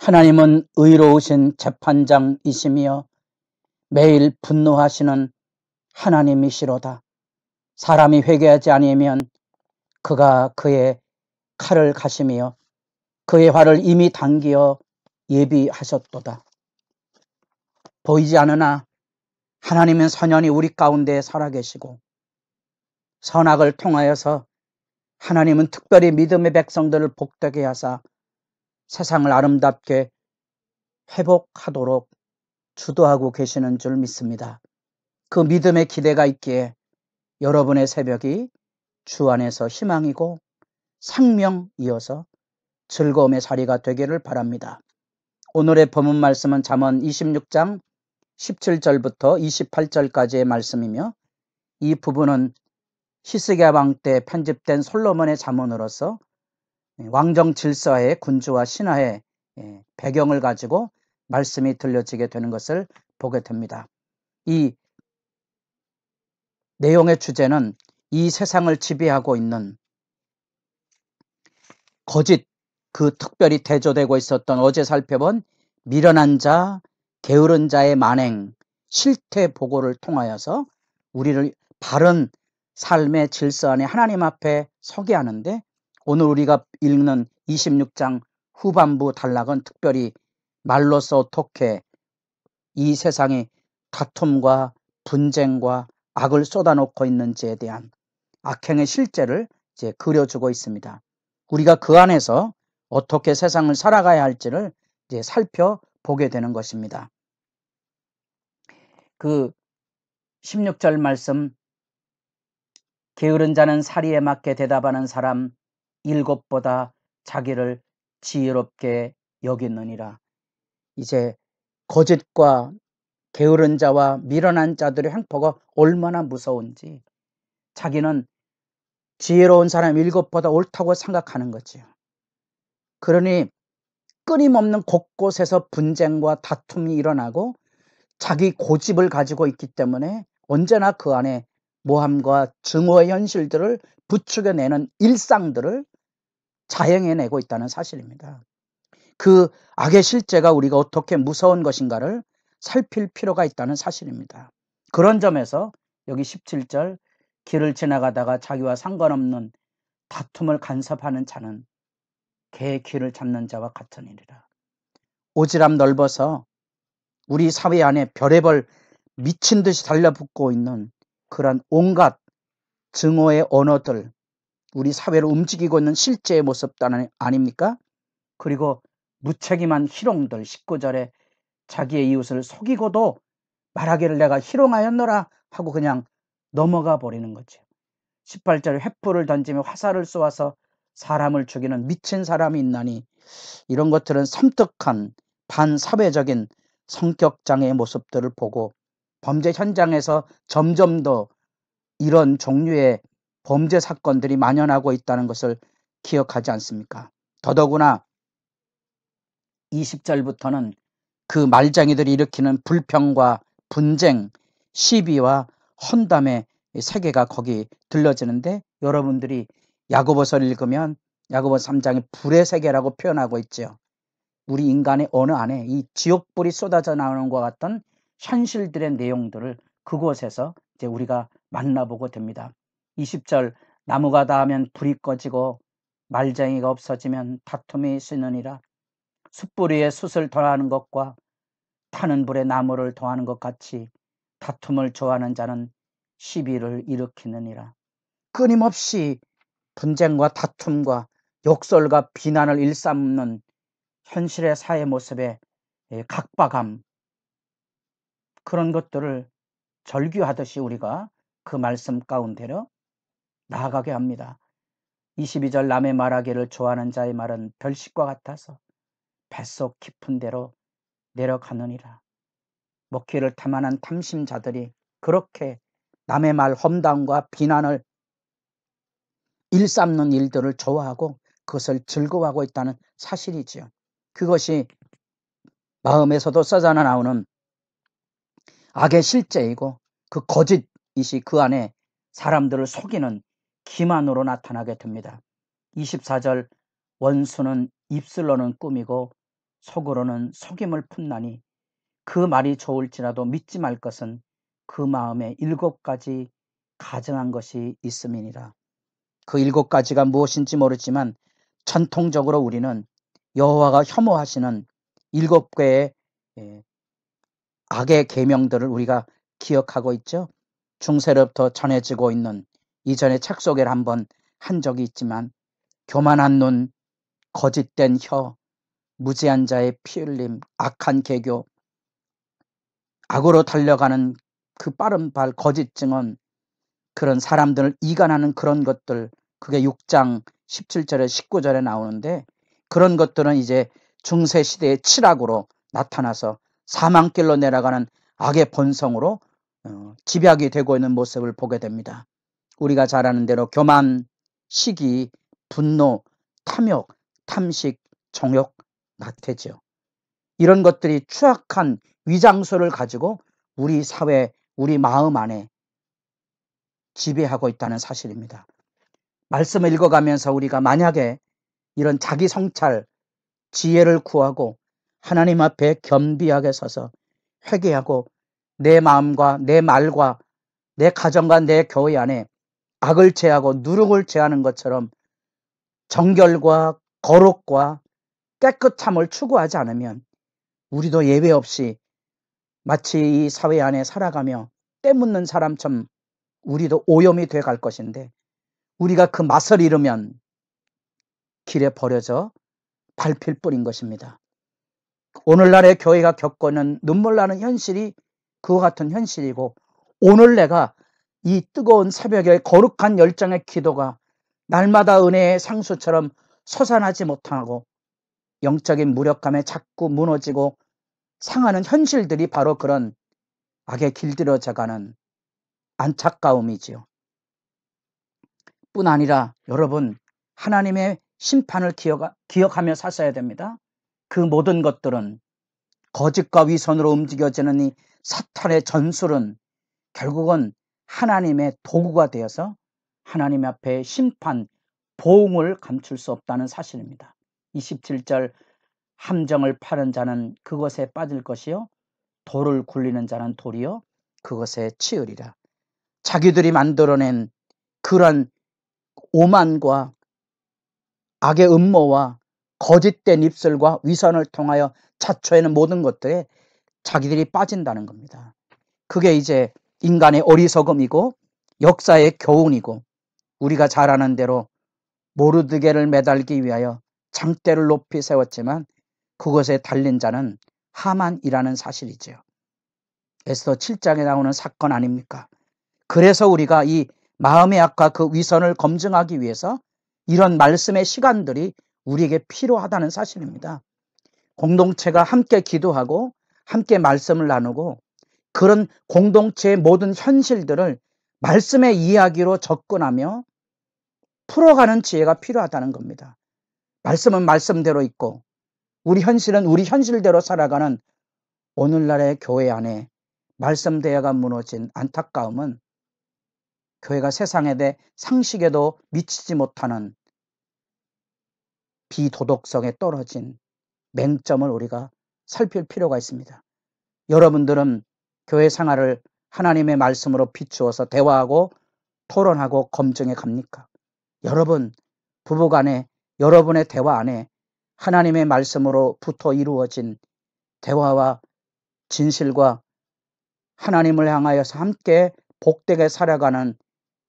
하나님은 의로우신 재판장이시며 매일 분노하시는 하나님이시로다. 사람이 회개하지 아니하면 그가 그의 칼을 가시며 그의 활을 이미 당기어 예비하셨도다. 보이지 않으나 하나님은 선연히 우리 가운데 살아계시고 선악을 통하여서 하나님은 특별히 믿음의 백성들을 복되게 하사 세상을 아름답게 회복하도록 주도하고 계시는 줄 믿습니다. 그 믿음의 기대가 있기에 여러분의 새벽이 주 안에서 희망이고 생명이어서 즐거움의 자리가 되기를 바랍니다. 오늘의 본문 말씀은 잠언 26장 17절부터 28절까지의 말씀이며, 이 부분은 히스기야 왕 때 편집된 솔로몬의 잠언으로서 왕정 질서의 군주와 신화의 배경을 가지고 말씀이 들려지게 되는 것을 보게 됩니다. 이 내용의 주제는 이 세상을 지배하고 있는 거짓, 특별히 대조되고 있었던 어제 살펴본 미련한 자, 게으른 자의 만행, 실태 보고를 통하여서 우리를 바른 삶의 질서 안에 하나님 앞에 서게 하는데, 오늘 우리가 읽는 26장 후반부 단락은 특별히 말로써 어떻게 이 세상이 다툼과 분쟁과 악을 쏟아놓고 있는지에 대한 악행의 실제를 이제 그려주고 있습니다. 우리가 그 안에서 어떻게 세상을 살아가야 할지를 이제 살펴보게 되는 것입니다. 그 16절 말씀, 게으른 자는 사리에 맞게 대답하는 사람 일곱보다 자기를 지혜롭게 여기느니라. 이제 거짓과 게으른 자와 미련한 자들의 횡포가 얼마나 무서운지 자기는 지혜로운 사람 일곱보다 옳다고 생각하는 거지요. 그러니 끊임없는 곳곳에서 분쟁과 다툼이 일어나고 자기 고집을 가지고 있기 때문에 언제나 그 안에 모함과 증오의 현실들을 부추겨내는 일상들을 자행해내고 있다는 사실입니다. 그 악의 실제가 우리가 어떻게 무서운 것인가를 살필 필요가 있다는 사실입니다. 그런 점에서 여기 17절, 길을 지나가다가 자기와 상관없는 다툼을 간섭하는 자는 개의 귀를 잡는 자와 같으니라. 오지랖 넓어서 우리 사회 안에 별의별 미친 듯이 달라붙고 있는 그런 온갖 증오의 언어들, 우리 사회를 움직이고 있는 실제의 모습 아닙니까? 그리고 무책임한 희롱들, 19절에 자기의 이웃을 속이고도 말하기를 내가 희롱하였노라 하고 그냥 넘어가 버리는 거죠. 18절에 횃불을 던지며 화살을 쏘아서 사람을 죽이는 미친 사람이 있나니, 이런 것들은 섬뜩한 반사회적인 성격장애의 모습들을 보고 범죄 현장에서 점점 더 이런 종류의 범죄 사건들이 만연하고 있다는 것을 기억하지 않습니까? 더더구나 20절부터는 그 말쟁이들이 일으키는 불평과 분쟁, 시비와 헌담의 세계가 거기 들려지는데, 여러분들이 야고보서를 읽으면 야고보 3장에 불의 세계라고 표현하고 있죠. 우리 인간의 언어 안에 이 지옥불이 쏟아져 나오는 것 같던 현실들의 내용들을 그곳에서 이제 우리가 만나보고 됩니다. 20절, 나무가 닿으면 불이 꺼지고 말쟁이가 없어지면 다툼이 있으느니라. 숯불 위에 숯을 더하는 것과 타는 불에 나무를 더하는 것 같이 다툼을 좋아하는 자는 시비를 일으키느니라. 끊임없이 분쟁과 다툼과 욕설과 비난을 일삼는 현실의 사회 모습에 각박함, 그런 것들을 절규하듯이 우리가 그 말씀 가운데로 나아가게 합니다. 22절, 남의 말하기를 좋아하는 자의 말은 별식과 같아서 뱃속 깊은 데로 내려가느니라. 먹기를 탐하는 탐심자들이 그렇게 남의 말 험담과 비난을 일삼는 일들을 좋아하고 그것을 즐거워하고 있다는 사실이지요. 그것이 마음에서도 쏟아져 나오는 악의 실제이고, 그 거짓이 그 안에 사람들을 속이는 기만으로 나타나게 됩니다. 24절, 원수는 입술로는 꾸미고 속으로는 속임을 품나니 그 말이 좋을지라도 믿지 말 것은 그 마음에 7가지 가증한 것이 있음이니라. 그 7가지가 무엇인지 모르지만 전통적으로 우리는 여호와가 혐오하시는 7개의 악의 계명들을 우리가 기억하고 있죠. 중세로부터 전해지고 있는, 이전에 책 소개를 한번 한 적이 있지만, 교만한 눈, 거짓된 혀, 무지한 자의 피 흘림, 악한 계교, 악으로 달려가는 그 빠른 발, 거짓 증언, 그런 사람들을 이간하는 그런 것들, 그게 6장 17절에 19절에 나오는데, 그런 것들은 이제 중세 시대의 칠악으로 나타나서 사망길로 내려가는 악의 본성으로 집약이 되고 있는 모습을 보게 됩니다. 우리가 잘 아는 대로 교만, 시기, 분노, 탐욕, 탐식, 정욕, 나태죠. 이런 것들이 추악한 위장소를 가지고 우리 사회, 우리 마음 안에 지배하고 있다는 사실입니다. 말씀을 읽어가면서 우리가 만약에 이런 자기 성찰, 지혜를 구하고 하나님 앞에 겸비하게 서서 회개하고 내 마음과 내 말과 내 가정과 내 교회 안에 악을 제하고 누룩을 제하는 것처럼 정결과 거룩과 깨끗함을 추구하지 않으면 우리도 예외 없이 마치 이 사회 안에 살아가며 때 묻는 사람처럼 우리도 오염이 돼 갈 것인데, 우리가 그 맛을 잃으면 길에 버려져 밟힐 뿐인 것입니다. 오늘날의 교회가 겪고 있는 눈물 나는 현실이 그와 같은 현실이고, 오늘 내가 이 뜨거운 새벽에 거룩한 열정의 기도가 날마다 은혜의 상수처럼 솟아나지 못하고 영적인 무력감에 자꾸 무너지고 상하는 현실들이 바로 그런 악에 길들여져가는 안타까움이지요. 뿐 아니라 여러분, 하나님의 심판을 기억하며 사셔야 됩니다. 그 모든 것들은 거짓과 위선으로 움직여지는 이 사탄의 전술은 결국은 하나님의 도구가 되어서 하나님 앞에 심판, 보응을 감출 수 없다는 사실입니다. 27절, 함정을 파는 자는 그것에 빠질 것이요 돌을 굴리는 자는 돌이요 그것에 치으리라. 자기들이 만들어낸 그런 오만과 악의 음모와 거짓된 입술과 위선을 통하여 자초에는 모든 것들에 자기들이 빠진다는 겁니다. 그게 이제 인간의 어리석음이고 역사의 교훈이고, 우리가 잘 아는 대로 모르드게를 매달기 위하여 장대를 높이 세웠지만 그것에 달린 자는 하만이라는 사실이죠. 에스더 7장에 나오는 사건 아닙니까? 그래서 우리가 이 마음의 악과 그 위선을 검증하기 위해서 이런 말씀의 시간들이 우리에게 필요하다는 사실입니다. 공동체가 함께 기도하고 함께 말씀을 나누고 그런 공동체의 모든 현실들을 말씀의 이야기로 접근하며 풀어가는 지혜가 필요하다는 겁니다. 말씀은 말씀대로 있고 우리 현실은 우리 현실대로 살아가는 오늘날의 교회 안에 말씀 대화가 무너진 안타까움은 교회가 세상에 대해 상식에도 미치지 못하는 비도덕성에 떨어진 맹점을 우리가 살필 필요가 있습니다. 여러분들은 교회 생활을 하나님의 말씀으로 비추어서 대화하고 토론하고 검증해 갑니까? 여러분, 부부간에 여러분의 대화 안에 하나님의 말씀으로부터 이루어진 대화와 진실과 하나님을 향하여서 함께 복되게 살아가는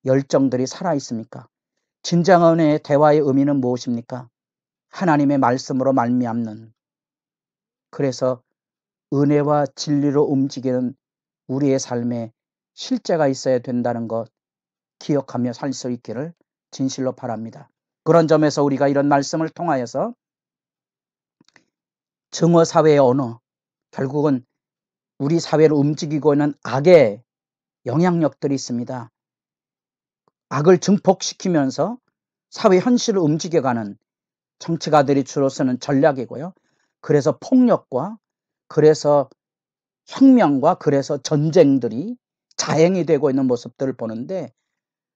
열정들이 살아있습니까? 진정한 대화의 의미는 무엇입니까? 하나님의 말씀으로 말미암는, 그래서 은혜와 진리로 움직이는 우리의 삶에 실제가 있어야 된다는 것 기억하며 살 수 있기를 진실로 바랍니다. 그런 점에서 우리가 이런 말씀을 통하여서 증오사회의 언어, 결국은 우리 사회를 움직이고 있는 악의 영향력들이 있습니다. 악을 증폭시키면서 사회 현실을 움직여가는 정치가들이 주로 쓰는 전략이고요. 그래서 폭력과 그래서 혁명과 그래서 전쟁들이 자행이 되고 있는 모습들을 보는데,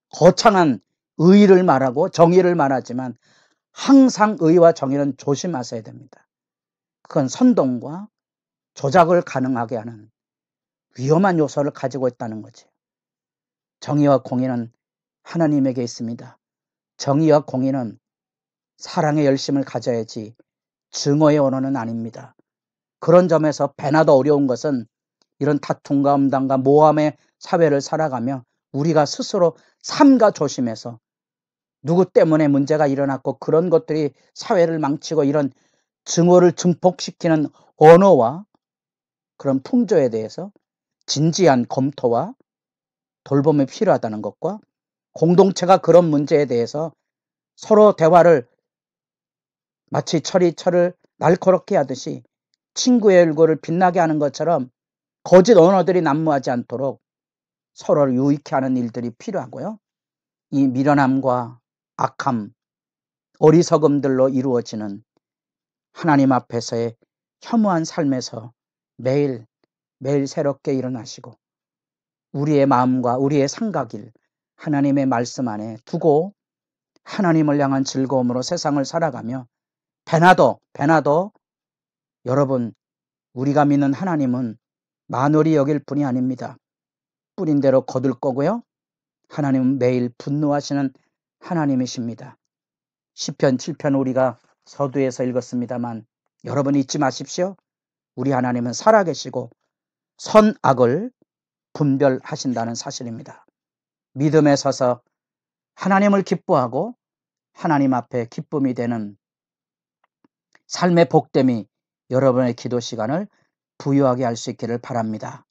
거창한 의의를 말하고 정의를 말하지만 항상 의와 정의는 조심하셔야 됩니다. 그건 선동과 조작을 가능하게 하는 위험한 요소를 가지고 있다는 거지. 정의와 공의는 하나님에게 있습니다. 정의와 공의는 사랑의 열심을 가져야지 증오의 언어는 아닙니다. 그런 점에서 배나도 어려운 것은 이런 다툼과 음담과 모함의 사회를 살아가며 우리가 스스로 삼가 조심해서 누구 때문에 문제가 일어났고 그런 것들이 사회를 망치고 이런 증오를 증폭시키는 언어와 그런 풍조에 대해서 진지한 검토와 돌봄이 필요하다는 것과 공동체가 그런 문제에 대해서 서로 대화를 마치 철을 날카롭게 하듯이 친구의 얼굴을 빛나게 하는 것처럼 거짓 언어들이 난무하지 않도록 서로를 유익해 하는 일들이 필요하고요. 이 미련함과 악함, 어리석음들로 이루어지는 하나님 앞에서의 혐오한 삶에서 매일 새롭게 일어나시고 우리의 마음과 우리의 생각을 하나님의 말씀 안에 두고 하나님을 향한 즐거움으로 세상을 살아가며 배나도 여러분 우리가 믿는 하나님은 만월이 여길 분이 아닙니다. 뿌린 대로 거둘 거고요. 하나님은 매일 분노하시는 하나님이십니다. 시편 7편 우리가 서두에서 읽었습니다만 여러분 잊지 마십시오. 우리 하나님은 살아계시고 선악을 분별하신다는 사실입니다. 믿음에 서서 하나님을 기뻐하고 하나님 앞에 기쁨이 되는 삶의 복됨이 여러분의 기도 시간을 부유하게 할 수 있기를 바랍니다.